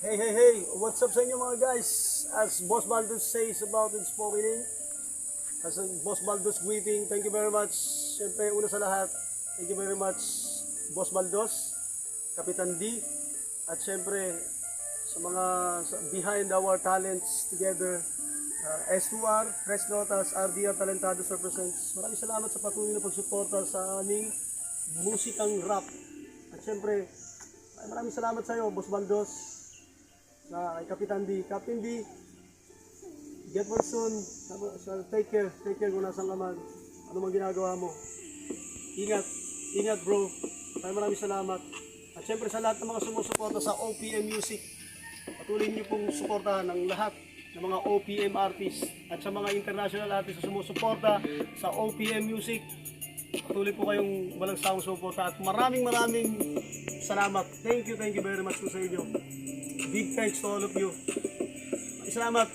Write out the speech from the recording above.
Hey, what's up sa inyo mga guys? As Boss Baldos says about its spoiling, as Boss Baldos greeting, thank you very much. Siyempre, una sa lahat, thank you very much Boss Baldos, Kapitan D, at siyempre sa mga behind our talents together, S2R, Press Notas, RDR Talentados represents. Maraming salamat sa patuloy na pagsuporta sa aming musikang rap. At siyempre, maraming salamat sa iyo, Boss Baldos, sa kay Kapitan D. Captain D, get well soon. Take care kung nasan ka man. Ano mang ginagawa mo. Ingat bro. Maraming salamat. At syempre sa lahat ng mga sumusuporta sa OPM Music, patuloy niyo pong suportahan ng lahat ng mga OPM artists at sa mga international artists na sumusuporta sa OPM Music. Patuloy po kayong walang sawang suporta at maraming salamat. Thank you very much po sa inyo. Big thanks to all of you. Salamat.